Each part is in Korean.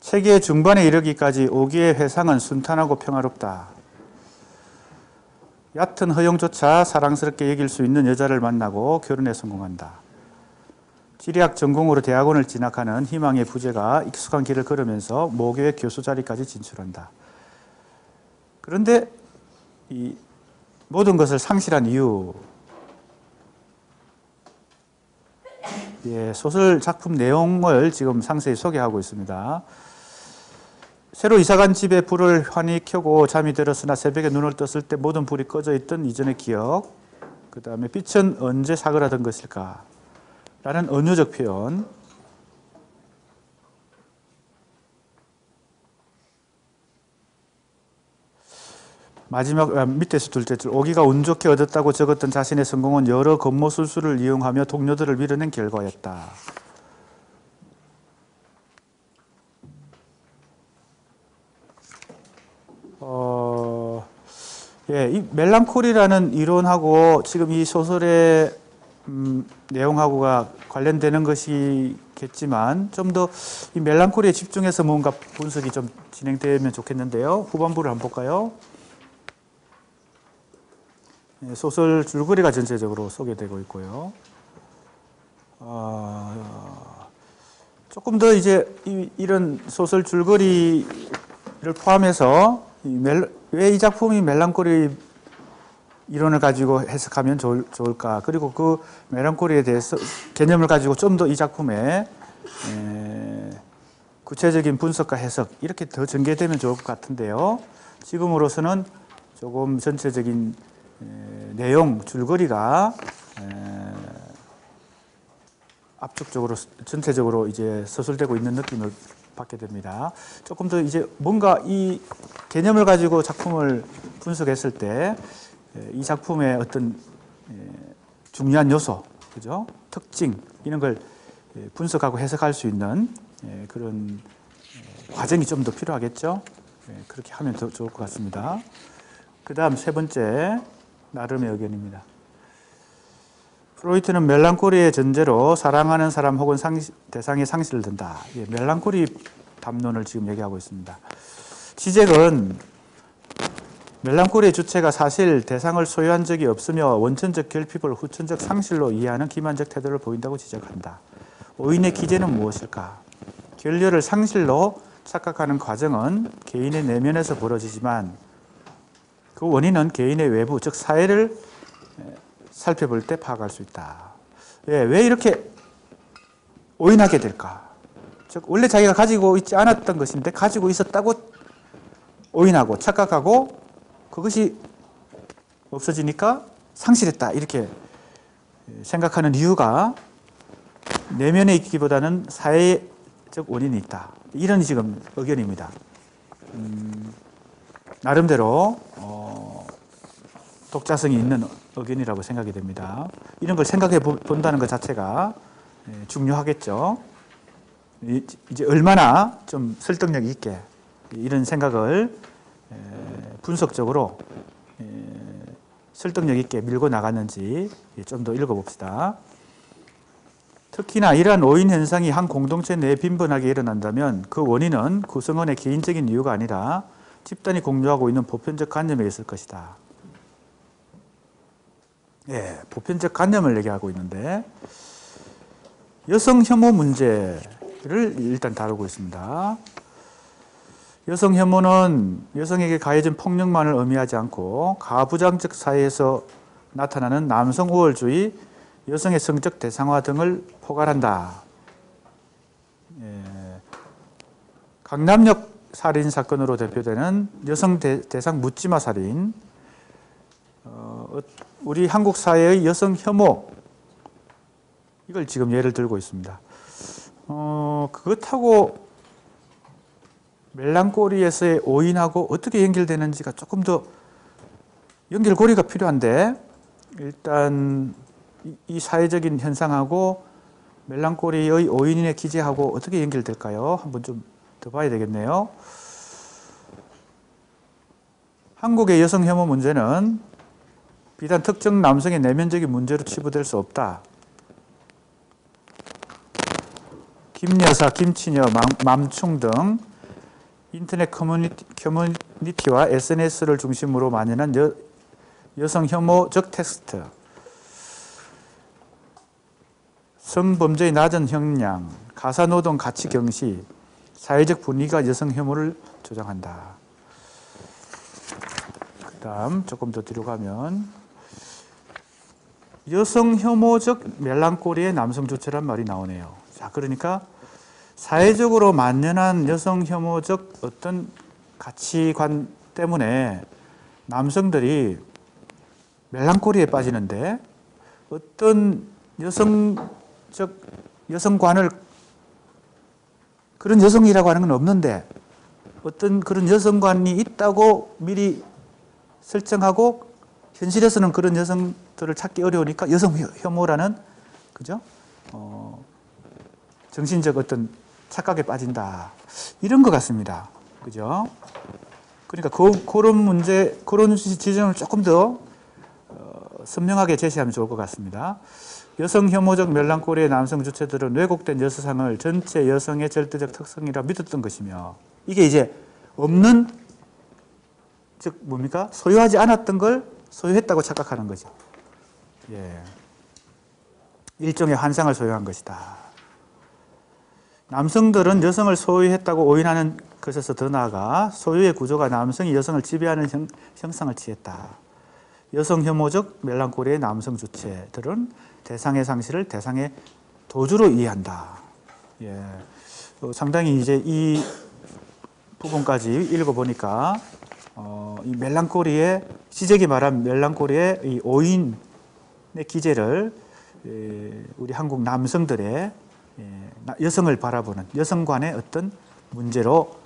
체계의 중반에 이르기까지 오기의 회상은 순탄하고 평화롭다. 얕은 허용조차 사랑스럽게 여길 수 있는 여자를 만나고 결혼에 성공한다. 지리학 전공으로 대학원을 진학하는 희망의 부재가 익숙한 길을 걸으면서 모교의 교수 자리까지 진출한다. 그런데 이 모든 것을 상실한 이유, 소설 작품 내용을 지금 상세히 소개하고 있습니다. 새로 이사간 집에 불을 환히 켜고 잠이 들었으나 새벽에 눈을 떴을 때 모든 불이 꺼져 있던 이전의 기억, 그 다음에 빛은 언제 사그라든 것일까? 라는 은유적 표현. 마지막 밑에서 둘째 줄, 오기가 운 좋게 얻었다고 적었던 자신의 성공은 여러 겉모술수를 이용하며 동료들을 밀어낸 결과였다. 이 멜랑콜리라는 이론하고 지금 이 소설의 내용하고가 관련되는 것이겠지만 좀 더 이 멜랑콜리에 집중해서 뭔가 분석이 좀 진행되면 좋겠는데요. 후반부를 한번 볼까요? 소설 줄거리가 전체적으로 소개되고 있고요. 조금 더 이제 이런 소설 줄거리를 포함해서 왜 이 작품이 멜랑콜리 이론을 가지고 해석하면 좋을까? 그리고 그 멜랑콜리에 대해서 개념을 가지고 좀 더 이 작품의 구체적인 분석과 해석 이렇게 더 전개되면 좋을 것 같은데요. 지금으로서는 조금 전체적인 내용, 줄거리가 압축적으로 전체적으로 이제 서술되고 있는 느낌을 받게 됩니다. 조금 더 이제 뭔가 이 개념을 가지고 작품을 분석했을 때 이 작품의 어떤 중요한 요소, 그죠? 특징 이런 걸 분석하고 해석할 수 있는 그런 과정이 좀 더 필요하겠죠. 그렇게 하면 더 좋을 것 같습니다. 그 다음 세 번째, 나름의 의견입니다. 프로이트는 멜랑콜리의 전제로 사랑하는 사람 혹은 대상의 상실을 든다. 멜랑콜리 담론을 지금 얘기하고 있습니다. 지적은 멜랑콜리의 주체가 사실 대상을 소유한 적이 없으며 원천적 결핍을 후천적 상실로 이해하는 기만적 태도를 보인다고 지적한다. 오인의 기제는 무엇일까? 결렬을 상실로 착각하는 과정은 개인의 내면에서 벌어지지만 그 원인은 개인의 외부, 즉 사회를 살펴볼 때 파악할 수 있다. 왜 이렇게 오인하게 될까? 즉 원래 자기가 가지고 있지 않았던 것인데 가지고 있었다고 오인하고 착각하고 그것이 없어지니까 상실했다 이렇게 생각하는 이유가 내면에 있기보다는 사회적 원인이 있다. 이런 지금 의견입니다. 나름대로 독자성이 있는 의견이라고 생각이 됩니다. 이런 걸 생각해 본다는 것 자체가 중요하겠죠. 이제 얼마나 좀 설득력 있게 이런 생각을 분석적으로 설득력 있게 밀고 나갔는지 좀 더 읽어봅시다. 특히나 이러한 오인 현상이 한 공동체 내에 빈번하게 일어난다면 그 원인은 구성원의 개인적인 이유가 아니라 집단이 공유하고 있는 보편적 관념에 있을 것이다. 보편적 관념을 얘기하고 있는데 여성 혐오 문제를 일단 다루고 있습니다. 여성 혐오는 여성에게 가해진 폭력만을 의미하지 않고 가부장적 사회에서 나타나는 남성 우월주의, 여성의 성적 대상화 등을 포괄한다. 강남역 살인 사건으로 대표되는 여성 대상 묻지마 살인, 우리 한국 사회의 여성 혐오, 이걸 지금 예를 들고 있습니다. 그것하고 멜랑콜리에서의 오인하고 어떻게 연결되는지가 조금 더 연결고리가 필요한데 일단 이 사회적인 현상하고 멜랑콜리의 오인의 기제하고 어떻게 연결될까요? 한번 좀 더 봐야 되겠네요. 한국의 여성 혐오 문제는 비단 특정 남성의 내면적인 문제로 치부될 수 없다. 김여사, 김치녀, 맘충 등 인터넷 커뮤니티와 SNS를 중심으로 만연한 여성 혐오적 텍스트, 성범죄의 낮은 형량, 가사노동 가치 경시, 사회적 분위기가 여성 혐오를 조장한다. 그 다음 조금 더 뒤로 가면 여성 혐오적 멜랑콜리의 남성 주체란 말이 나오네요. 자, 그러니까 사회적으로 만연한 여성 혐오적 어떤 가치관 때문에 남성들이 멜랑콜리에 빠지는데 어떤 여성관을 그런 여성이라고 하는 건 없는데 어떤 그런 여성관이 있다고 미리 설정하고 현실에서는 그런 여성들을 찾기 어려우니까 여성 혐오라는 그죠? 정신적 어떤 착각에 빠진다. 이런 것 같습니다. 그죠? 그러니까 그런 문제, 그런 지점을 조금 더 선명하게 제시하면 좋을 것 같습니다. 여성 혐오적 멜랑콜리의 남성 주체들은 왜곡된 여성상을 전체 여성의 절대적 특성이라 믿었던 것이며 이게 이제 없는 즉 뭡니까? 소유하지 않았던 걸 소유했다고 착각하는 거죠. 예. 일종의 환상을 소유한 것이다. 남성들은 여성을 소유했다고 오인하는 것에서 더 나아가 소유의 구조가 남성이 여성을 지배하는 형상을 취했다. 여성 혐오적 멜랑콜리의 남성 주체들은 대상의 상실을 대상의 도주로 이해한다. 예. 상당히 이제 이 부분까지 읽어보니까 이 멜랑콜리의 시적이 말한 멜랑콜리의 이 오인의 기제를 우리 한국 남성들의 여성을 바라보는 여성관의 어떤 문제로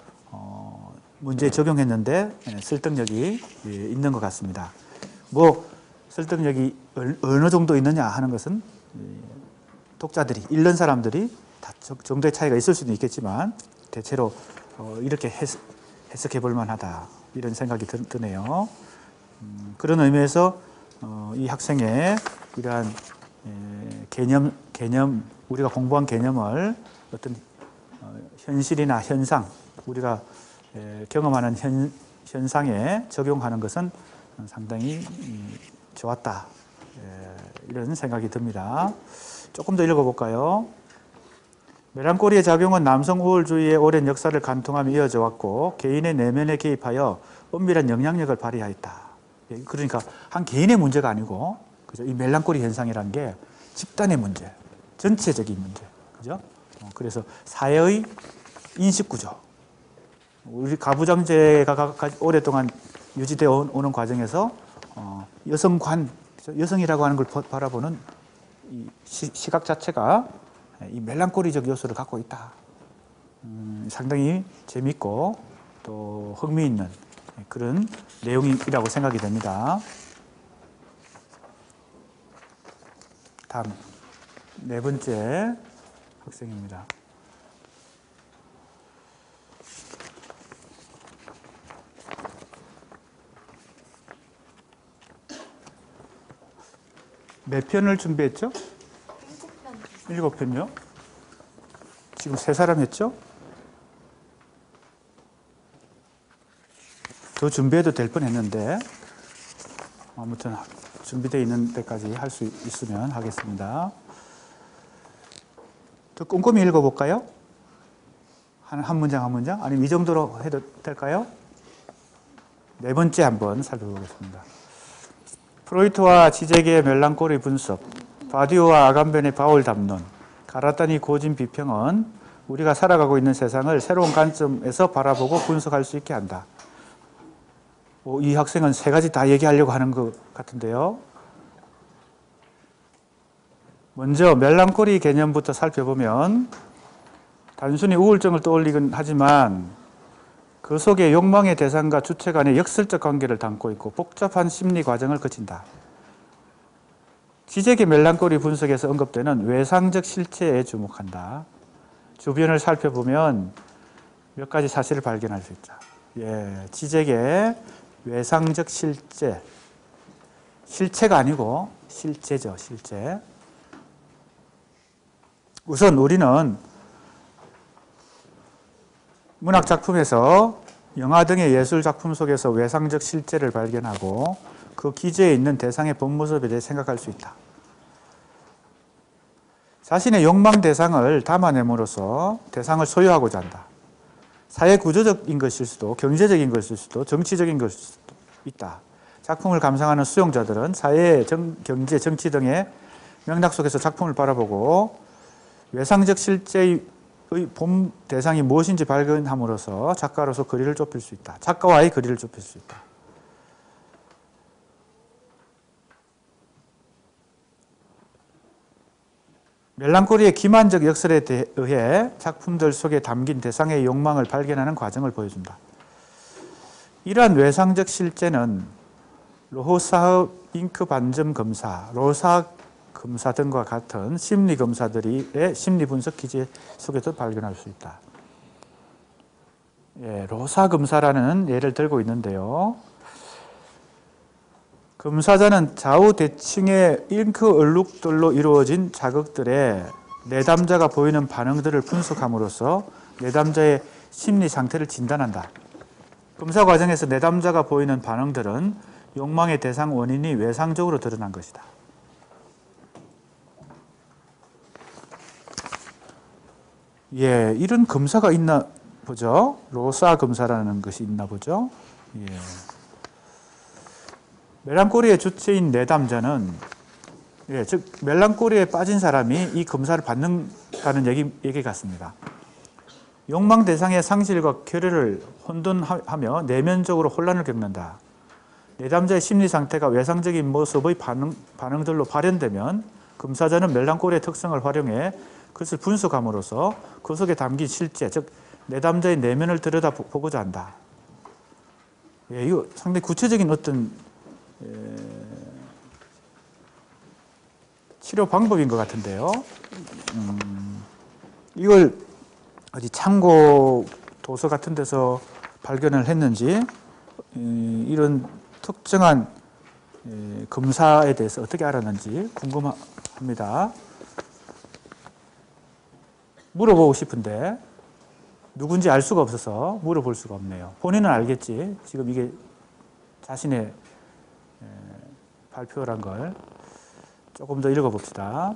문제에 적용했는데 설득력이 있는 것 같습니다. 뭐 설득력이 어느 정도 있느냐 하는 것은 독자들이 읽는 사람들이 다 정도의 차이가 있을 수는 있겠지만 대체로 이렇게 해석해 볼 만하다 이런 생각이 드네요. 그런 의미에서 이 학생의 이러한 개념 우리가 공부한 개념을 어떤 현실이나 현상 우리가 경험하는 현상에 적용하는 것은 상당히 좋았다 이런 생각이 듭니다. 조금 더 읽어볼까요? 멜랑콜리의 작용은 남성 우월주의의 오랜 역사를 관통하며 이어져 왔고 개인의 내면에 개입하여 엄밀한 영향력을 발휘하였다. 그러니까 한 개인의 문제가 아니고 그죠? 이 멜랑콜리 현상이라는 게 집단의 문제, 전체적인 문제, 그죠? 그래서 사회의 인식 구조, 우리 가부장제가 오랫동안 유지되어 오는 과정에서 여성관, 여성이라고 하는 걸 바라보는 이 시각 자체가 이 멜랑콜리적 요소를 갖고 있다. 상당히 재밌고 또 흥미있는 그런 내용이라고 생각이 됩니다. 다음 네 번째 학생입니다. 몇 편을 준비했죠? 7편. 7편요? 지금 3사람 했죠? 더 준비해도 될 뻔했는데 아무튼 준비되어 있는 데까지 할 수 있으면 하겠습니다. 더 꼼꼼히 읽어볼까요? 한 문장 한 문장? 아니면 이 정도로 해도 될까요? 네 번째 한번 살펴보겠습니다. 프로이트와 지제계의 멜랑콜리 분석, 바디오와 아감벤의 바울 담론, 가라타니 고진 비평은 우리가 살아가고 있는 세상을 새로운 관점에서 바라보고 분석할 수 있게 한다. 이 학생은 3가지 다 얘기하려고 하는 것 같은데요. 먼저 멜랑콜리 개념부터 살펴보면 단순히 우울증을 떠올리긴 하지만 그 속에 욕망의 대상과 주체 간의 역설적 관계를 담고 있고 복잡한 심리 과정을 거친다. 지적의 멜랑콜리 분석에서 언급되는 외상적 실체에 주목한다. 주변을 살펴보면 몇 가지 사실을 발견할 수 있다. 지적의 외상적 실제, 실체가 아니고 실제죠, 실제. 우선 우리는 문학 작품에서 영화 등의 예술 작품 속에서 외상적 실제를 발견하고 그 기저에 있는 대상의 본 모습에 대해 생각할 수 있다. 자신의 욕망 대상을 담아냄으로써 대상을 소유하고자 한다. 사회 구조적인 것일 수도, 경제적인 것일 수도, 정치적인 것일 수도 있다. 작품을 감상하는 수용자들은 사회, 경제, 정치 등의 맥락 속에서 작품을 바라보고 외상적 실제의 본 대상이 무엇인지 발견함으로써 작가로서 거리를 좁힐 수 있다. 작가와의 거리를 좁힐 수 있다. 멜랑콜리의 기만적 역설에 의해 작품들 속에 담긴 대상의 욕망을 발견하는 과정을 보여준다. 이러한 외상적 실제는 로하스의 잉크 반점 검사, 로사 검사 등과 같은 심리 검사들의 심리 분석 기제 속에서 발견할 수 있다. 예, 로사 검사라는 예를 들고 있는데요. 검사자는 좌우 대칭의 잉크 얼룩들로 이루어진 자극들에 내담자가 보이는 반응들을 분석함으로써 내담자의 심리 상태를 진단한다. 검사 과정에서 내담자가 보이는 반응들은 욕망의 대상 원인이 외상적으로 드러난 것이다. 예, 이런 검사가 있나 보죠. 로사 검사라는 것이 있나 보죠. 예. 멜랑콜리의 주체인 내담자는, 예, 즉 멜랑콜리에 빠진 사람이 이 검사를 받는다는 얘기 같습니다. 욕망 대상의 상실과 결여를 혼돈하며 내면적으로 혼란을 겪는다. 내담자의 심리 상태가 외상적인 모습의 반응들로 발현되면 검사자는 멜랑콜리의 특성을 활용해 그것을 분석함으로써 그 속에 담긴 실제, 즉 내담자의 내면을 들여다보고자 한다. 예, 이거 상당히 구체적인 어떤 치료 방법인 것 같은데요. 이걸 어디 참고 도서 같은 데서 발견을 했는지 이런 특정한 검사에 대해서 어떻게 알았는지 궁금합니다. 물어보고 싶은데 누군지 알 수가 없어서 물어볼 수가 없네요. 본인은 알겠지. 지금 이게 자신의 발표란 걸 조금 더 읽어봅시다.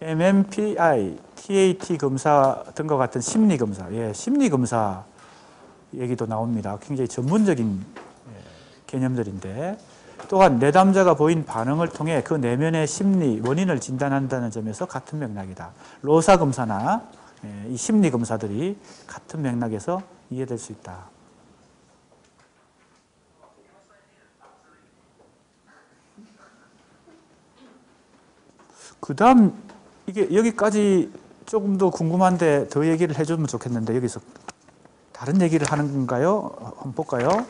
MMPI, TAT 검사 등과 같은 심리 검사, 예, 심리 검사 얘기도 나옵니다. 굉장히 전문적인 개념들인데, 또한 내담자가 보인 반응을 통해 그 내면의 심리 원인을 진단한다는 점에서 같은 맥락이다. 로사 검사나 이 심리 검사들이 같은 맥락에서 이해될 수 있다. 그 다음, 이게 여기까지 조금 더 궁금한데 더 얘기를 해주면 좋겠는데 여기서 다른 얘기를 하는 건가요? 한번 볼까요?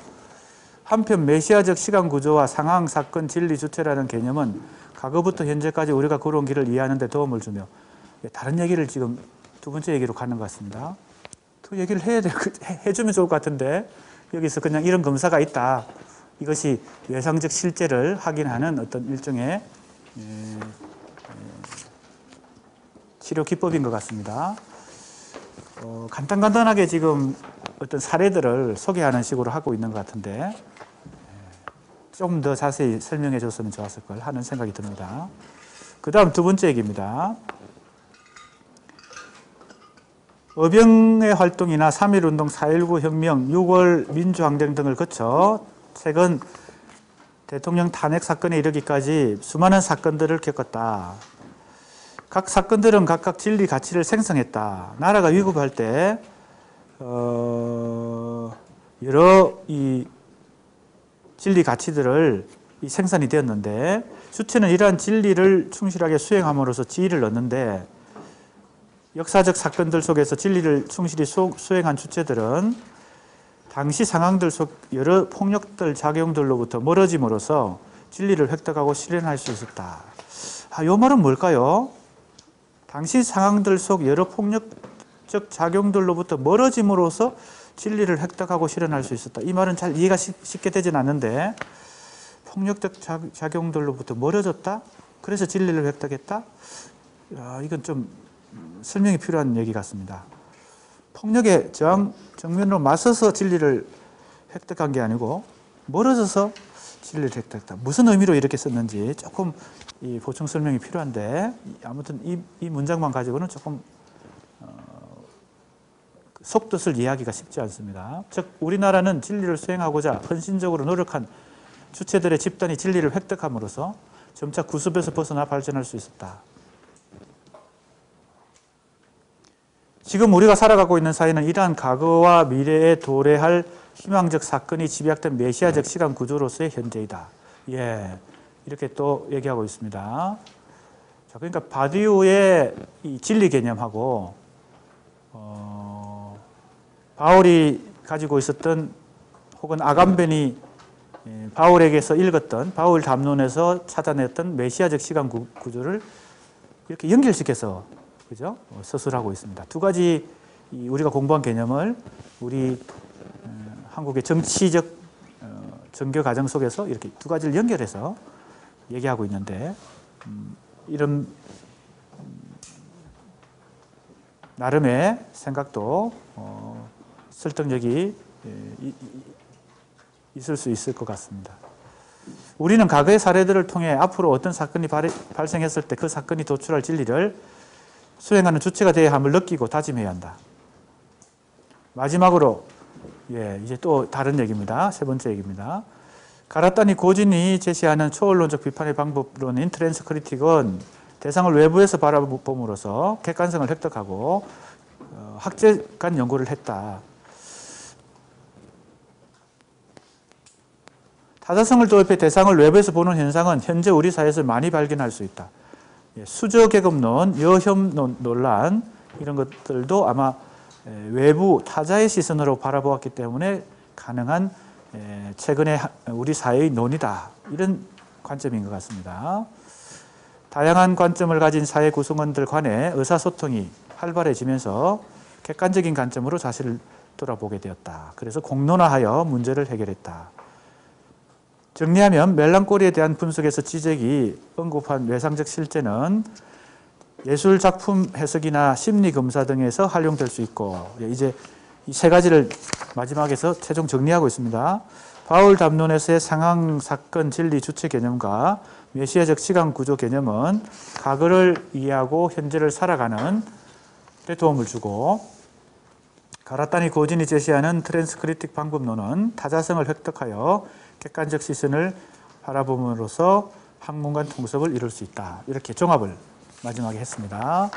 한편 메시아적 시간 구조와 상황, 사건, 진리, 주체라는 개념은 과거부터 현재까지 우리가 걸어온 길을 이해하는 데 도움을 주며, 다른 얘기를 지금 두 번째 얘기로 가는 것 같습니다. 더 얘기를 해주면 좋을 것 같은데 여기서 그냥 이런 검사가 있다. 이것이 외상적 실제를 확인하는 어떤 일종의 치료 기법인 것 같습니다. 간단하게 지금 어떤 사례들을 소개하는 식으로 하고 있는 것 같은데 좀 더 자세히 설명해 줬으면 좋았을 걸 하는 생각이 듭니다. 그 다음 두 번째 얘기입니다. 어병의 활동이나 3.1운동, 4.19 혁명, 6월 민주항쟁 등을 거쳐 최근 대통령 탄핵 사건에 이르기까지 수많은 사건들을 겪었다. 각 사건들은 각각 진리 가치를 생성했다. 나라가 위급할 때 여러 이 진리 가치들을 생산이 되었는데 주체는 이러한 진리를 충실하게 수행함으로써 지위를 얻는데 역사적 사건들 속에서 진리를 충실히 수행한 주체들은 당시 상황들 속 여러 폭력들 작용들로부터 멀어짐으로써 진리를 획득하고 실현할 수 있었다. 이 말은 뭘까요? 당시 상황들 속 여러 폭력적 작용들로부터 멀어짐으로써 진리를 획득하고 실현할 수 있었다. 이 말은 잘 이해가 쉽게 되진 않는데 폭력적 작용들로부터 멀어졌다? 그래서 진리를 획득했다? 이건 좀 설명이 필요한 얘기 같습니다. 폭력의 정면으로 맞서서 진리를 획득한 게 아니고 멀어져서 진리를 획득했다. 무슨 의미로 이렇게 썼는지 조금 이 보충 설명이 필요한데 아무튼 이 문장만 가지고는 조금 속뜻을 이해하기가 쉽지 않습니다. 즉 우리나라는 진리를 수행하고자 헌신적으로 노력한 주체들의 집단이 진리를 획득함으로써 점차 구습에서 벗어나 발전할 수 있었다. 지금 우리가 살아가고 있는 사회는 이러한 과거와 미래에 도래할 희망적 사건이 집약된 메시아적 시간 구조로서의 현재이다. 예, 이렇게 또 얘기하고 있습니다. 자, 그러니까 바디우의 이 진리 개념하고 바울이 가지고 있었던 혹은 아감벤이 바울에게서 읽었던 바울 담론에서 찾아냈던 메시아적 시간 구조를 이렇게 연결시켜서 그죠? 서술하고 있습니다. 두 가지 우리가 공부한 개념을 우리 한국의 정치적 정교 과정 속에서 이렇게 두 가지를 연결해서 얘기하고 있는데 이런 나름의 생각도 설득력이 있을 수 있을 것 같습니다. 우리는 과거의 사례들을 통해 앞으로 어떤 사건이 발생했을 때 그 사건이 도출할 진리를 수행하는 주체가 되어야 함을 느끼고 다짐해야 한다. 마지막으로 이제 또 다른 얘기입니다. 세 번째 얘기입니다. 가라타니 고진이 제시하는 초월론적 비판의 방법론인 트랜스 크리틱은 대상을 외부에서 바라봄으로써 객관성을 획득하고 학제간 연구를 했다. 타자성을 도입해 대상을 외부에서 보는 현상은 현재 우리 사회에서 많이 발견할 수 있다. 수저계급론, 여혐 논란 이런 것들도 아마 외부 타자의 시선으로 바라보았기 때문에 가능한 최근의 우리 사회의 논의다. 이런 관점인 것 같습니다. 다양한 관점을 가진 사회 구성원들 간의 의사소통이 활발해지면서 객관적인 관점으로 자신을 돌아보게 되었다. 그래서 공론화하여 문제를 해결했다. 정리하면 멜랑콜리에 대한 분석에서 지적이 언급한 외상적 실제는 예술 작품 해석이나 심리 검사 등에서 활용될 수 있고 이제 이 세 가지를 마지막에서 최종 정리하고 있습니다. 바울 담론에서의 상황, 사건, 진리, 주체 개념과 메시아적 시간 구조 개념은 과거를 이해하고 현재를 살아가는 데 도움을 주고 가라타니 고진이 제시하는 트랜스크리틱 방법론은 타자성을 획득하여 객관적 시선을 바라봄으로써 학문간 통섭을 이룰 수 있다. 이렇게 종합을 마지막에 했습니다.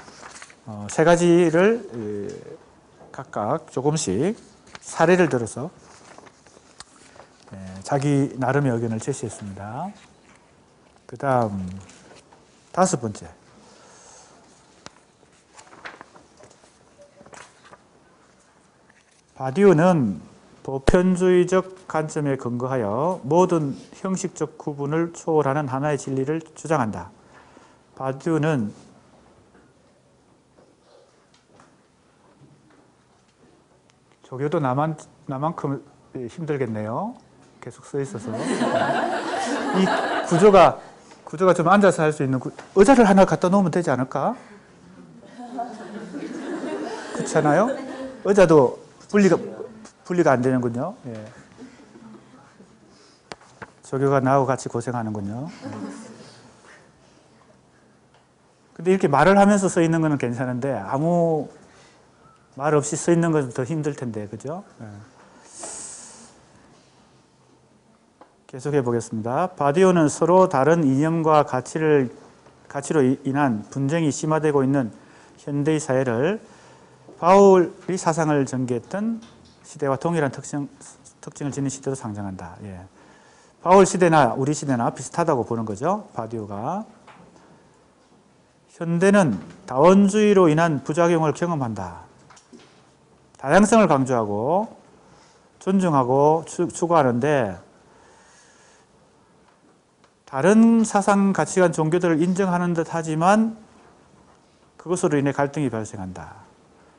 세 가지를 각각 조금씩 사례를 들어서 자기 나름의 의견을 제시했습니다. 그 다음 다섯 번째. 바디우는 보편주의적 관점에 근거하여 모든 형식적 구분을 초월하는 하나의 진리를 주장한다. 바디우는 조교도 나만큼 힘들겠네요. 계속 써 있어서. 이 구조가 좀 앉아서 할 수 있는 의자를 하나 갖다 놓으면 되지 않을까? 그렇잖아요? 의자도 분리가 안 되는군요. 예. 조교가 나하고 같이 고생하는군요. 근데 이렇게 말을 하면서 써 있는 거는 괜찮은데 아무 말 없이 써 있는 건 더 힘들 텐데, 그죠? 예. 계속해 보겠습니다. 바디오는 서로 다른 이념과 가치로 인한 분쟁이 심화되고 있는 현대의 사회를 바울이 사상을 전개했던 시대와 동일한 특징을 지닌 시대로 상정한다. 예. 바울 시대나 우리 시대나 비슷하다고 보는 거죠. 바디오가. 현대는 다원주의로 인한 부작용을 경험한다. 다양성을 강조하고 존중하고 추구하는데 다른 사상, 가치관, 종교들을 인정하는 듯 하지만 그것으로 인해 갈등이 발생한다.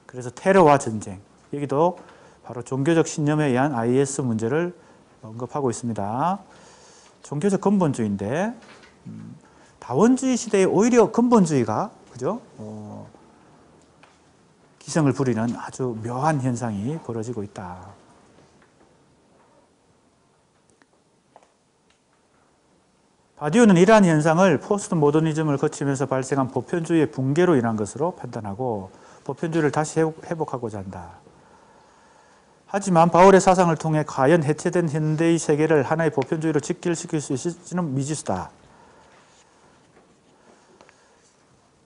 그래서 테러와 전쟁, 여기도 바로 종교적 신념에 의한 IS 문제를 언급하고 있습니다. 종교적 근본주의인데 다원주의 시대에 오히려 근본주의가 그죠? 기승을 부리는 아주 묘한 현상이 벌어지고 있다. 바디우는 이러한 현상을 포스트 모더니즘을 거치면서 발생한 보편주의의 붕괴로 인한 것으로 판단하고 보편주의를 다시 회복하고자 한다. 하지만 바울의 사상을 통해 과연 해체된 현대의 세계를 하나의 보편주의로 직결시킬 수 있을지는 미지수다.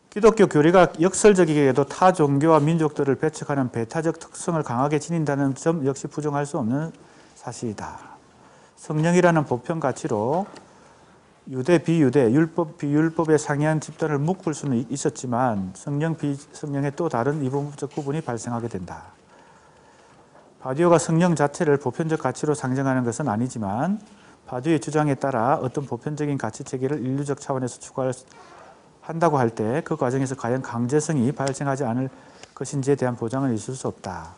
기독교 교리가 역설적이게도 타 종교와 민족들을 배척하는 배타적 특성을 강하게 지닌다는 점 역시 부정할 수 없는 사실이다. 성령이라는 보편 가치로 유대, 비유대, 율법, 비율법에 상이한 집단을 묶을 수는 있었지만 성령, 비성령의 또 다른 이분법적 구분이 발생하게 된다. 바디오가 성령 자체를 보편적 가치로 상정하는 것은 아니지만 바디오의 주장에 따라 어떤 보편적인 가치 체계를 인류적 차원에서 추구한다고 할 때 그 과정에서 과연 강제성이 발생하지 않을 것인지에 대한 보장은 있을 수 없다.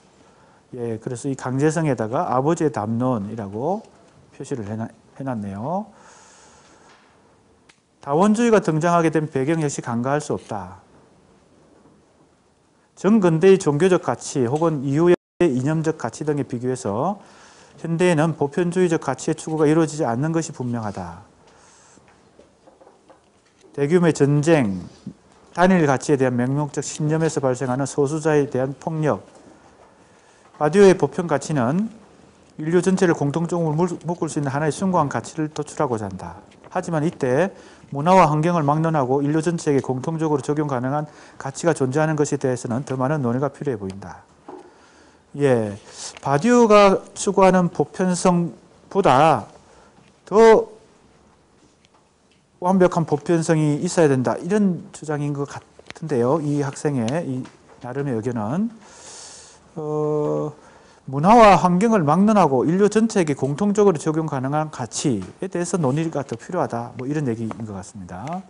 예, 그래서 이 강제성에다가 아버지의 담론이라고 표시를 해놨네요. 다원주의가 등장하게 된 배경 역시 간과할 수 없다. 정근대의 종교적 가치 혹은 이후의 이념적 가치 등에 비교해서 현대에는 보편주의적 가치의 추구가 이루어지지 않는 것이 분명하다. 대규모의 전쟁, 단일 가치에 대한 맹목적 신념에서 발생하는 소수자에 대한 폭력, 바디오의 보편 가치는 인류 전체를 공통적으로 묶을 수 있는 하나의 숭고한 가치를 도출하고자 한다. 하지만 이때 문화와 환경을 막론하고 인류 전체에게 공통적으로 적용 가능한 가치가 존재하는 것에 대해서는 더 많은 논의가 필요해 보인다. 예, 바디오가 추구하는 보편성보다 더 완벽한 보편성이 있어야 된다. 이런 주장인 것 같은데요. 이 학생의 이 나름의 의견은 문화와 환경을 막론하고 인류 전체에게 공통적으로 적용 가능한 가치에 대해서 논의가 더 필요하다. 뭐 이런 얘기인 것 같습니다.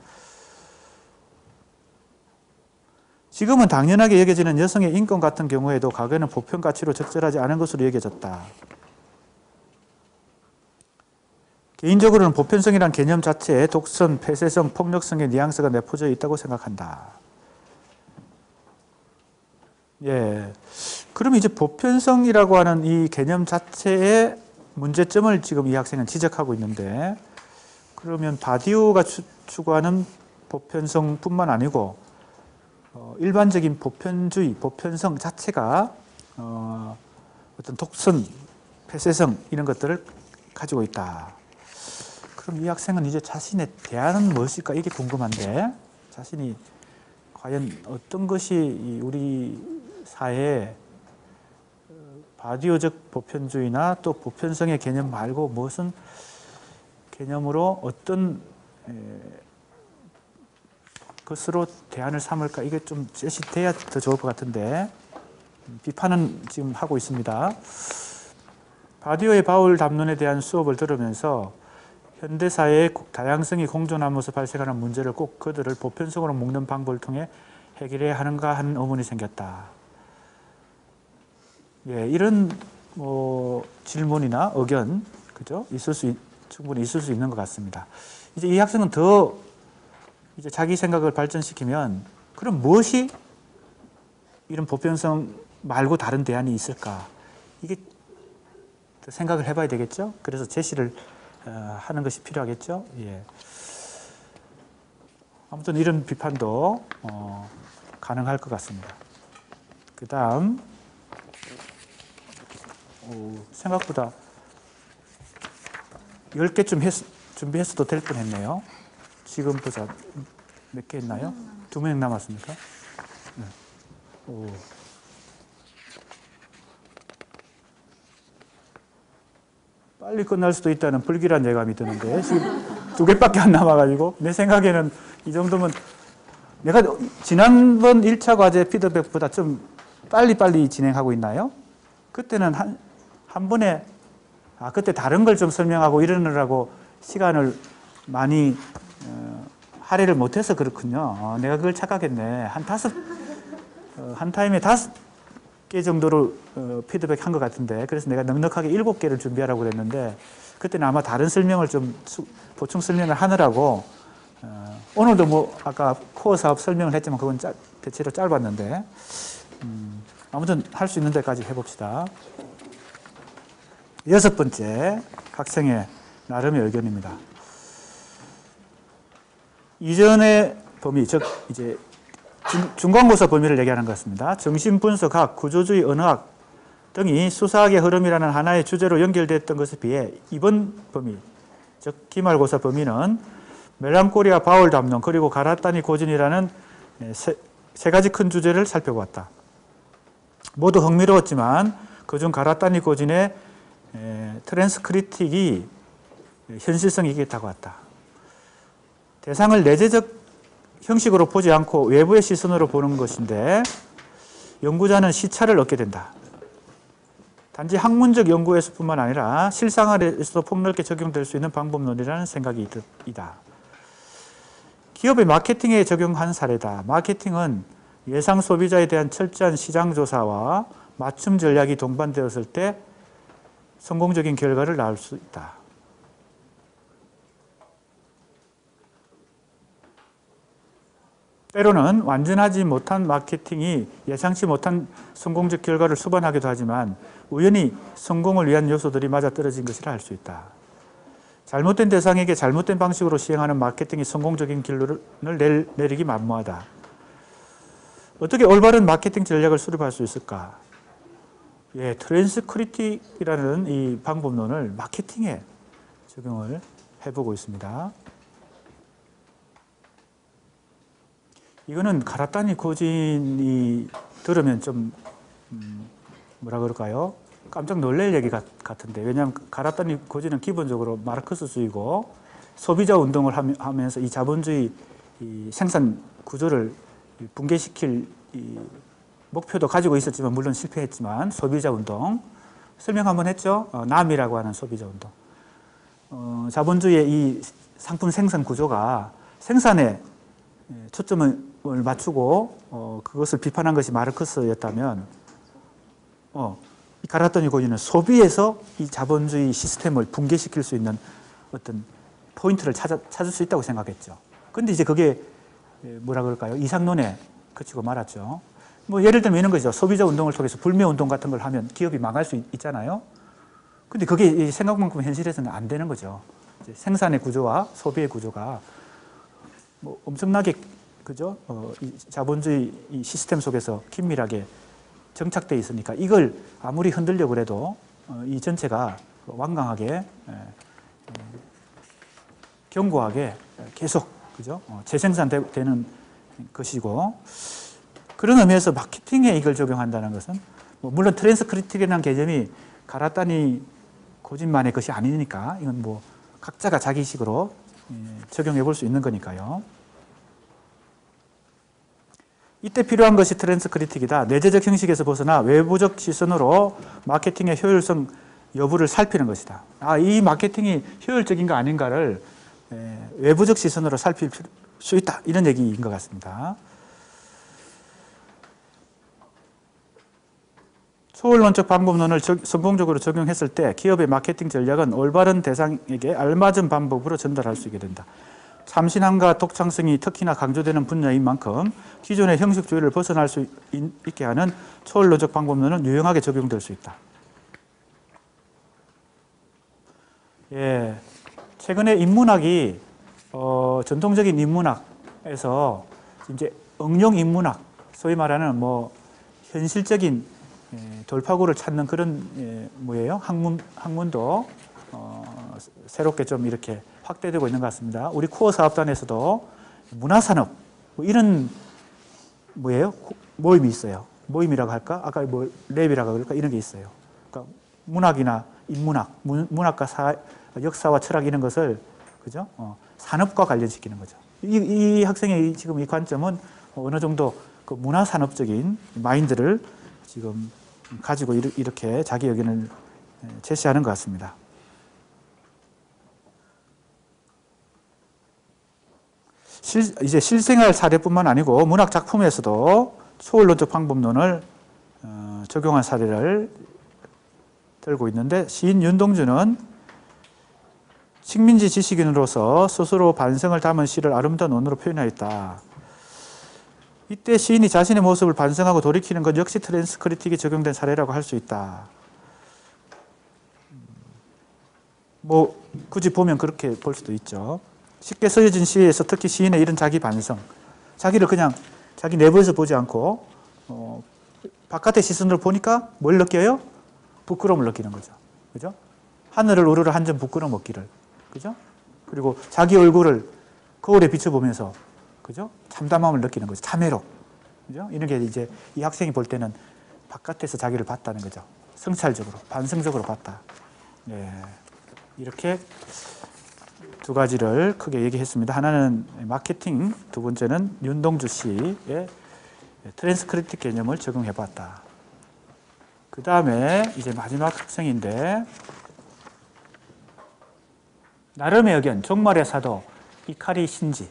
지금은 당연하게 여겨지는 여성의 인권 같은 경우에도 과거에는 보편 가치로 적절하지 않은 것으로 여겨졌다. 개인적으로는 보편성이란 개념 자체에 독선, 폐쇄성, 폭력성의 뉘앙스가 내포되어 있다고 생각한다. 예. 그럼 이제 보편성이라고 하는 이 개념 자체의 문제점을 지금 이 학생은 지적하고 있는데, 그러면 바디오가 추구하는 보편성뿐만 아니고 일반적인 보편주의, 보편성 자체가 어떤 독선, 폐쇄성 이런 것들을 가지고 있다. 그럼 이 학생은 이제 자신의 대안은 무엇일까? 이게 궁금한데, 자신이 과연 어떤 것이 우리 사회에 바디오적 보편주의나 또 보편성의 개념 말고 무슨 개념으로 어떤 것으로 대안을 삼을까? 이게 좀 제시돼야 더 좋을 것 같은데, 비판은 지금 하고 있습니다. 바디오의 바울 담론에 대한 수업을 들으면서 현대사회의 다양성이 공존하면서 발생하는 문제를 꼭 그들을 보편성으로 묶는 방법을 통해 해결해야 하는가 하는 의문이 생겼다. 예, 이런 질문이나 의견, 그죠? 충분히 있을 수 있는 것 같습니다. 이제 이 학생은 더 이제 자기 생각을 발전시키면, 그럼 무엇이 이런 보편성 말고 다른 대안이 있을까? 이게 생각을 해봐야 되겠죠? 그래서 제시를 하는 것이 필요하겠죠? 예. 아무튼 이런 비판도 가능할 것 같습니다. 그 다음, 생각보다 10개쯤 준비했어도 될 뻔 했네요. 지금 보자. 몇 개 있나요? 2명 남았습니까? 네. 빨리 끝날 수도 있다는 불길한 예감이 드는데 지금 2개밖에 안 남아가지고 내 생각에는 이 정도면 내가 지난번 1차 과제 피드백보다 좀 빨리 진행하고 있나요? 그때는 한 번에 그때 다른 걸 좀 설명하고 이러느라고 시간을 많이 할애를 못해서 그렇군요. 내가 그걸 착각했네. 한 타임에 5개 정도로 피드백 한 것 같은데, 그래서 내가 넉넉하게 7개를 준비하라고 그랬는데, 그때는 아마 다른 설명을 좀 보충 설명을 하느라고, 오늘도 아까 코어 사업 설명을 했지만 그건 대체로 짧았는데, 아무튼 할 수 있는 데까지 해봅시다. 6번째, 학생의 나름의 의견입니다. 이전의 범위, 즉 이제 중간고사 범위를 얘기하는 것 같습니다. 정신분석학, 구조주의 언어학 등이 수사학의 흐름이라는 하나의 주제로 연결됐던 것에 비해 이번 범위, 즉 기말고사 범위는 멜랑콜리아 바울 담론 그리고 가라타니 고진이라는 세 가지 큰 주제를 살펴보았다. 모두 흥미로웠지만 그중 가라타니 고진의 트랜스크리틱이 현실성이 있겠다고 했다. 대상을 내재적 형식으로 보지 않고 외부의 시선으로 보는 것인데 연구자는 시차를 얻게 된다. 단지 학문적 연구에서뿐만 아니라 실생활에서도 폭넓게 적용될 수 있는 방법론이라는 생각이 있다. 기업의 마케팅에 적용한 사례다. 마케팅은 예상 소비자에 대한 철저한 시장 조사와 맞춤 전략이 동반되었을 때 성공적인 결과를 낳을 수 있다. 때로는 완전하지 못한 마케팅이 예상치 못한 성공적 결과를 수반하기도 하지만 우연히 성공을 위한 요소들이 맞아떨어진 것이라 할 수 있다. 잘못된 대상에게 잘못된 방식으로 시행하는 마케팅이 성공적인 결론을 내리기 만무하다. 어떻게 올바른 마케팅 전략을 수립할 수 있을까? 트랜스크리틱이라는 이 방법론을 마케팅에 적용을 해보고 있습니다. 이거는 가라타니 고진이 들으면 좀 뭐라 그럴까요? 깜짝 놀랄 얘기 같은데, 왜냐하면 가라타니 고진은 기본적으로 마르크스주의고 소비자 운동을 하면서 이 자본주의 이 생산 구조를 붕괴시킬 이 목표도 가지고 있었지만 물론 실패했지만 소비자 운동 설명 한번 했죠. 남이라고 하는 소비자 운동. 자본주의의 이 상품 생산 구조가 생산에 초점을 맞추고 그것을 비판한 것이 마르크스였다면 이 가라타니 고진은 소비에서 이 자본주의 시스템을 붕괴시킬 수 있는 어떤 포인트를 찾을 수 있다고 생각했죠. 그런데 이제 그게 뭐라 그럴까요? 이상론에 그치고 말았죠. 뭐 예를 들면 이런 거죠. 소비자 운동을 통해서 불매 운동 같은 걸 하면 기업이 망할 수 있잖아요. 근데 그게 생각만큼 현실에서는 안 되는 거죠. 생산의 구조와 소비의 구조가 뭐 엄청나게 그죠? 이 자본주의 이 시스템 속에서 긴밀하게 정착되어 있으니까 이걸 아무리 흔들려고 해도 이 전체가 완강하게 견고하게 계속 그죠? 재생산되는 것이고, 그런 의미에서 마케팅에 이걸 적용한다는 것은 물론 트랜스크리틱이라는 개념이 가라타니 고진만의 것이 아니니까 이건 뭐 각자가 자기식으로 적용해 볼 수 있는 거니까요. 이때 필요한 것이 트랜스크리틱이다. 내재적 형식에서 벗어나 외부적 시선으로 마케팅의 효율성 여부를 살피는 것이다. 이 마케팅이 효율적인가 아닌가를 외부적 시선으로 살필 수 있다. 이런 얘기인 것 같습니다. 초월론적 방법론을 성공적으로 적용했을 때 기업의 마케팅 전략은 올바른 대상에게 알맞은 방법으로 전달할 수 있게 된다. 참신함과 독창성이 특히나 강조되는 분야인 만큼 기존의 형식주의를 벗어날 수 있게 하는 초월론적 방법론은 유용하게 적용될 수 있다. 최근에 인문학이 전통적인 인문학에서 이제 응용 인문학, 소위 말하는 뭐 현실적인 돌파구를 찾는 그런 뭐예요? 학문도 새롭게 좀 이렇게 확대되고 있는 것 같습니다. 우리 코어 사업단에서도 문화산업 뭐 이런 뭐예요? 모임이 있어요. 모임이라고 할까? 아까 뭐 랩이라고 그럴까? 이런 게 있어요. 그러니까 문학이나 인문학, 문학과 역사와 철학 이런 것을 그죠? 산업과 관련시키는 거죠. 이 학생의 지금 이 관점은 어느 정도 그 문화산업적인 마인드를 지금 가지고 이렇게 자기 의견을 제시하는 것 같습니다. 이제 실생활 사례뿐만 아니고 문학 작품에서도 초월론적 방법론을 적용한 사례를 들고 있는데, 시인 윤동주는 식민지 지식인으로서 스스로 반성을 담은 시를 아름다운 언어로 표현하였다. 이때 시인이 자신의 모습을 반성하고 돌이키는 것 역시 트랜스크리틱이 적용된 사례라고 할 수 있다. 뭐 굳이 보면 그렇게 볼 수도 있죠. 쉽게 쓰여진 시에서 특히 시인의 이런 자기 반성, 자기를 그냥 자기 내부에서 보지 않고 바깥의 시선으로 보니까 뭘 느껴요? 부끄러움을 느끼는 거죠. 그죠? 하늘을 우러러 한 점 부끄러움 얻기를. 그죠? 그리고 자기 얼굴을 거울에 비춰보면서 그죠? 참담함을 느끼는 거죠. 참회로. 그죠? 이런 게 이제 이 학생이 볼 때는 바깥에서 자기를 봤다는 거죠. 성찰적으로, 반성적으로 봤다. 예. 이렇게 두 가지를 크게 얘기했습니다. 하나는 마케팅, 두 번째는 윤동주 씨의 트랜스크립틱 개념을 적용해 봤다. 그 다음에 이제 마지막 학생인데, 나름의 의견, 종말의 사도, 이카리 신지.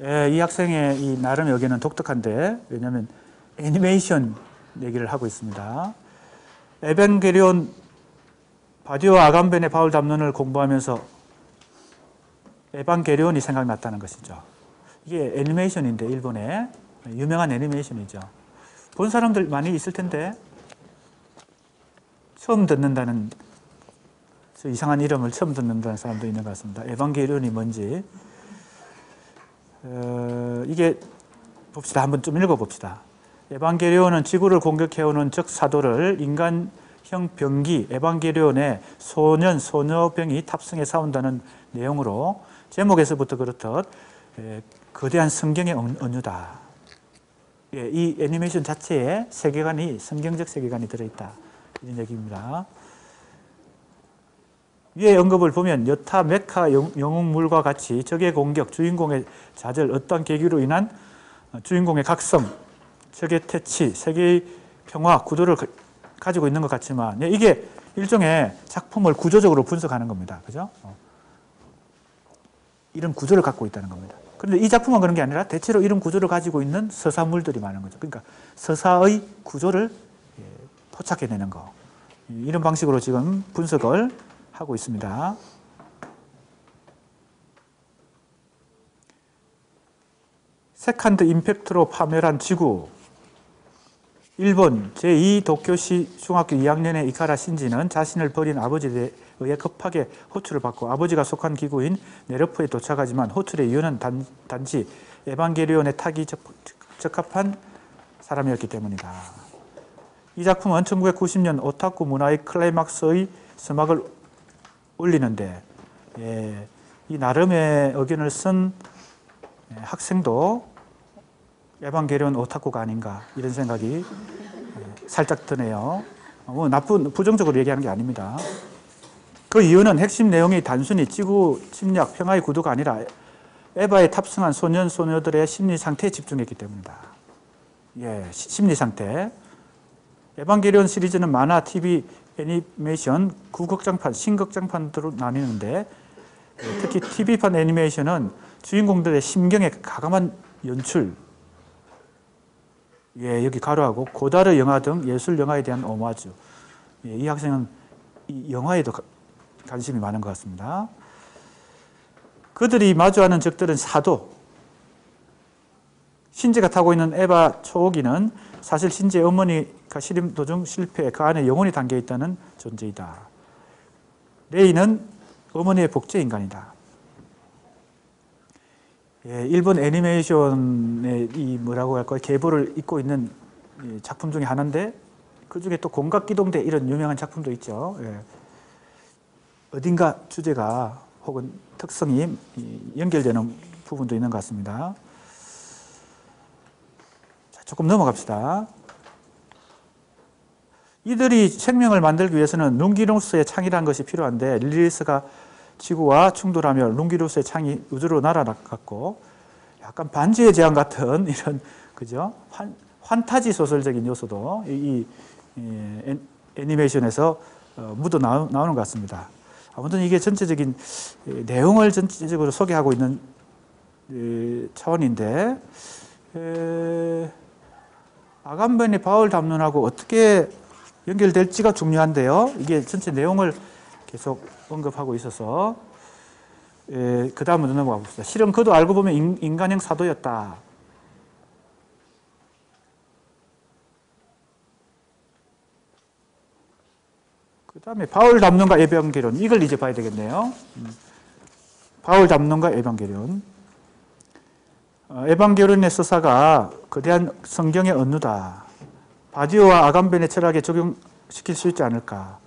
이 학생의 이 나름의 의견은 독특한데, 왜냐하면 애니메이션 얘기를 하고 있습니다. 에반게리온 바디오와 아감벤의 바울 담론을 공부하면서 에반게리온이 생각났다는 것이죠. 이게 애니메이션인데, 일본의 유명한 애니메이션이죠. 본 사람들 많이 있을 텐데 처음 듣는다는, 이상한 이름을 처음 듣는다는 사람도 있는 것 같습니다. 에반게리온이 뭔지 이게 봅시다. 한번 좀 읽어봅시다. 에반게리온은 지구를 공격해오는 적 사도를 인간형 병기 에반게리온의 소년, 소녀병이 탑승해 싸운다는 내용으로, 제목에서부터 그렇듯 거대한 성경의 은유다. 이 애니메이션 자체에 세계관이, 성경적 세계관이 들어있다. 이런 얘기입니다. 위의 언급을 보면 여타 메카 영웅물과 같이 적의 공격, 주인공의 좌절, 어떤 계기로 인한 주인공의 각성, 적의 퇴치, 세계의 평화, 구도를 가지고 있는 것 같지만, 이게 일종의 작품을 구조적으로 분석하는 겁니다. 그죠? 이런 구조를 갖고 있다는 겁니다. 그런데 이 작품은 그런 게 아니라 대체로 이런 구조를 가지고 있는 서사물들이 많은 거죠. 그러니까 서사의 구조를 포착해내는 거. 이런 방식으로 지금 분석을 하고 있습니다. 세컨드 임팩트로 파멸한 지구. 일본 제2도쿄시 중학교 2학년의 이카라 신지는 자신을 버린 아버지에 의해 급하게 호출을 받고 아버지가 속한 기구인 네르프에 도착하지만 호출의 이유는 단지 에반게리온에 타기 적합한 사람이었기 때문이다. 이 작품은 1990년 오타쿠 문화의 클라이막스의 서막을 올리는데, 이 나름의 의견을 쓴 학생도 에반게리온 오타쿠가 아닌가, 이런 생각이 살짝 드네요. 뭐 부정적으로 얘기하는 게 아닙니다. 그 이유는 핵심 내용이 단순히 지구 침략, 평화의 구도가 아니라 에바에 탑승한 소년, 소녀들의 심리 상태에 집중했기 때문이다. 심리 상태. 에반게리온 시리즈는 만화, TV, 애니메이션, 구극장판, 신극장판으로 나뉘는데, 특히 TV판 애니메이션은 주인공들의 심경의 가감한 연출, 여기 가로하고 고다르 영화 등 예술 영화에 대한 오마주. 이 학생은 이 영화에도 관심이 많은 것 같습니다. 그들이 마주하는 적들은 사도. 신지가 타고 있는 에바 초호기는 사실 신지의 어머니가 실임 도중 실패해 그 안에 영혼이 담겨 있다는 존재이다. 레이는 어머니의 복제 인간이다. 일본 애니메이션의 이 뭐라고 할까요? 계보를 잇고 있는 작품 중에 하나인데, 그 중에 또 공각기동대 이런 유명한 작품도 있죠. 어딘가 주제가 혹은 특성이 연결되는 부분도 있는 것 같습니다. 자, 조금 넘어갑시다. 이들이 생명을 만들기 위해서는 룽기누스의 창이라는 것이 필요한데, 릴리스가 지구와 충돌하며 룽기누스의 창이 우주로 날아갔고, 약간 반지의 제왕 같은 이런, 그죠? 환타지 소설적인 요소도 이 애니메이션에서 묻어 나오는 것 같습니다. 아무튼 이게 전체적인 내용을 전체적으로 소개하고 있는 차원인데, 아감벤의 바울 담론하고 어떻게 연결될지가 중요한데요. 이게 전체 내용을 계속 언급하고 있어서, 그 다음으로 넘어가 봅시다. 실은 그도 알고 보면 인간형 사도였다. 그다음에 바울 담론과 에반게리온, 이걸 이제 봐야 되겠네요. 바울 담론과 에반게리온. 에반게리온의 서사가 거대한 성경의 언루다. 바디오와 아감벤의 철학에 적용시킬 수 있지 않을까.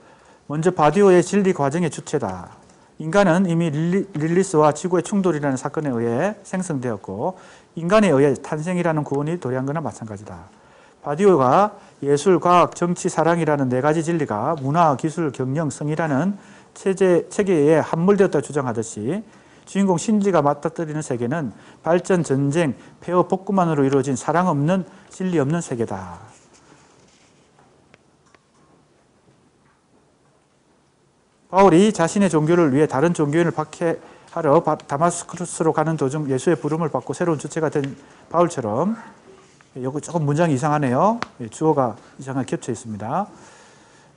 먼저 바디오의 진리 과정의 주체다. 인간은 이미 릴리스와 지구의 충돌이라는 사건에 의해 생성되었고 인간에 의해 탄생이라는 구원이 도래한 것과 마찬가지다. 바디오가 예술, 과학, 정치, 사랑이라는 네 가지 진리가 문화, 기술, 경영, 성이라는 체계에 함몰되었다 주장하듯이 주인공 신지가 맞닥뜨리는 세계는 발전, 전쟁, 폐허, 복구만으로 이루어진 사랑 없는, 진리 없는 세계다. 바울이 자신의 종교를 위해 다른 종교인을 박해하러 다마스쿠스로 가는 도중 예수의 부름을 받고 새로운 주체가 된 바울처럼, 여기 조금 문장이 이상하네요. 주어가 이상하게 겹쳐 있습니다.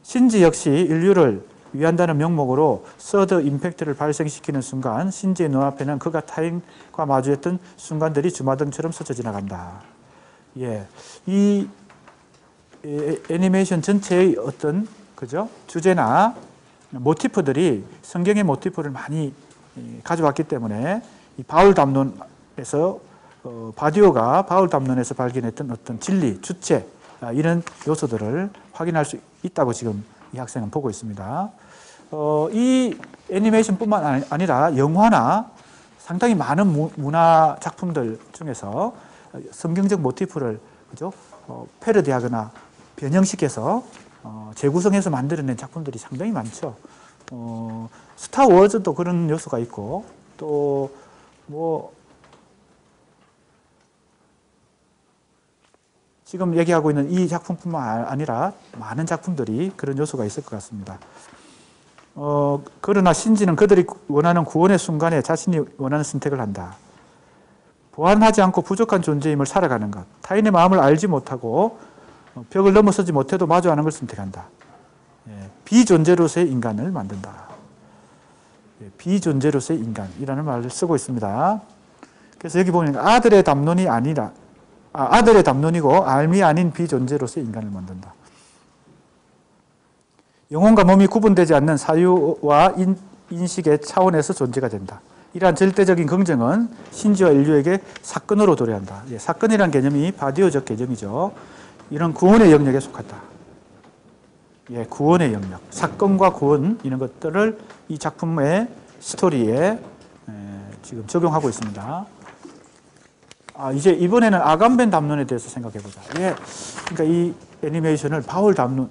신지 역시 인류를 위한다는 명목으로 서드 임팩트를 발생시키는 순간 신지의 눈앞에는 그가 타인과 마주했던 순간들이 주마등처럼 스쳐 지나간다. 예, 이 애니메이션 전체의 어떤 주제나 모티프들이 성경의 모티프를 많이 가져왔기 때문에 이 바울 담론에서 바디오가 바울 담론에서 발견했던 어떤 진리, 주체 이런 요소들을 확인할 수 있다고 지금 이 학생은 보고 있습니다. 이 애니메이션뿐만 아니라 영화나 상당히 많은 문화 작품들 중에서 성경적 모티프를 패러디하거나 변형시켜서 재구성해서 만들어낸 작품들이 상당히 많죠. 스타워즈도 그런 요소가 있고 또 지금 얘기하고 있는 이 작품뿐만 아니라 많은 작품들이 그런 요소가 있을 것 같습니다. 그러나 신지는 그들이 원하는 구원의 순간에 자신이 원하는 선택을 한다. 보완하지 않고 부족한 존재임을 살아가는 것, 타인의 마음을 알지 못하고 벽을 넘어서지 못해도 마주하는 걸 선택한다. 비존재로서의 인간을 만든다. 비존재로서의 인간이라는 말을 쓰고 있습니다. 그래서 여기 보면 아들의 담론이 아니라 아들의 담론이고 알미 아닌 비존재로서의 인간을 만든다. 영혼과 몸이 구분되지 않는 사유와 인식의 차원에서 존재가 된다. 이러한 절대적인 긍정은 신지와 인류에게 사건으로 도래한다. 사건이라는 개념이 바디오적 개념이죠. 이런 구원의 영역에 속한다. 구원의 영역, 사건과 구원 이런 것들을 이 작품의 스토리에 지금 적용하고 있습니다. 이제 이번에는 아감벤 담론에 대해서 생각해 보자. 그러니까 이 애니메이션을 바울 담론,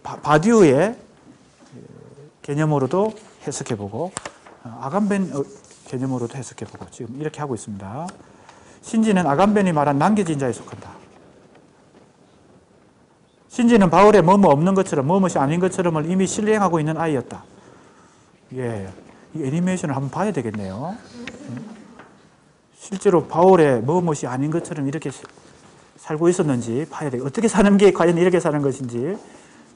바디오의 개념으로도 해석해 보고 아감벤 개념으로도 해석해 보고 지금 이렇게 하고 있습니다. 신지는 아감벤이 말한 남겨진 자에 속한다. 신지는 바울의 뭐뭐 없는 것처럼 뭐뭇이 아닌 것처럼을 이미 실행하고 있는 아이였다. 이 애니메이션을 한번 봐야 되겠네요. 실제로 바울의 뭐뭇이 아닌 것처럼 이렇게 살고 있었는지 봐야 돼요. 어떻게 사는 게 과연 이렇게 사는 것인지.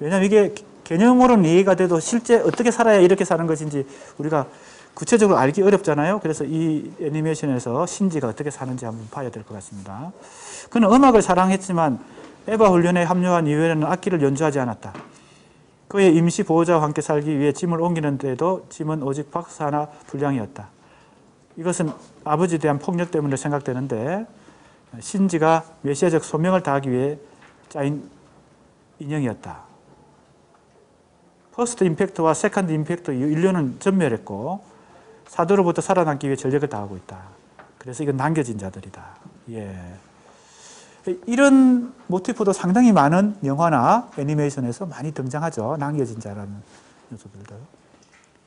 왜냐하면 이게 개념으로는 이해가 돼도 실제 어떻게 살아야 이렇게 사는 것인지 우리가 구체적으로 알기 어렵잖아요. 그래서 이 애니메이션에서 신지가 어떻게 사는지 한번 봐야 될 것 같습니다. 그는 음악을 사랑했지만 에바 훈련에 합류한 이후에는 악기를 연주하지 않았다. 그의 임시 보호자와 함께 살기 위해 짐을 옮기는 데도 짐은 오직 박스 하나 분량이었다. 이것은 아버지에 대한 폭력 때문에 생각되는데 신지가 메시아적 소명을 다하기 위해 짜인 인형이었다. 퍼스트 임팩트와 세컨드 임팩트 이후 인류는 전멸했고 사도로부터 살아남기 위해 전력을 다하고 있다. 그래서 이건 남겨진 자들이다. 이런 모티프도 상당히 많은 영화나 애니메이션에서 많이 등장하죠. 남겨진 자라는 요소들도.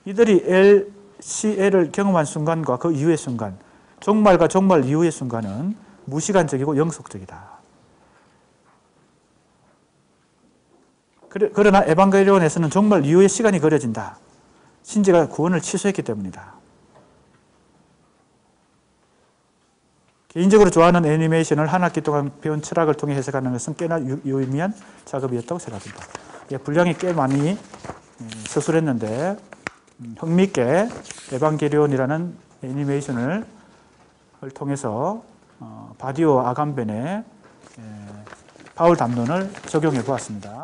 이들이 LCL을 경험한 순간과 그 이후의 순간, 종말과 종말 이후의 순간은 무시간적이고 영속적이다. 그러나 에반게리온에서는 종말 이후의 시간이 그려진다. 신지가 구원을 취소했기 때문이다. 개인적으로 좋아하는 애니메이션을 한 학기 동안 배운 철학을 통해 해석하는 것은 꽤나 유의미한 작업이었다고 생각합니다. 분량이 꽤 많이 서술했는데 흥미있게 에반게리온이라는 애니메이션을 통해서 바디오 아감벤의 바울 담론을 적용해 보았습니다.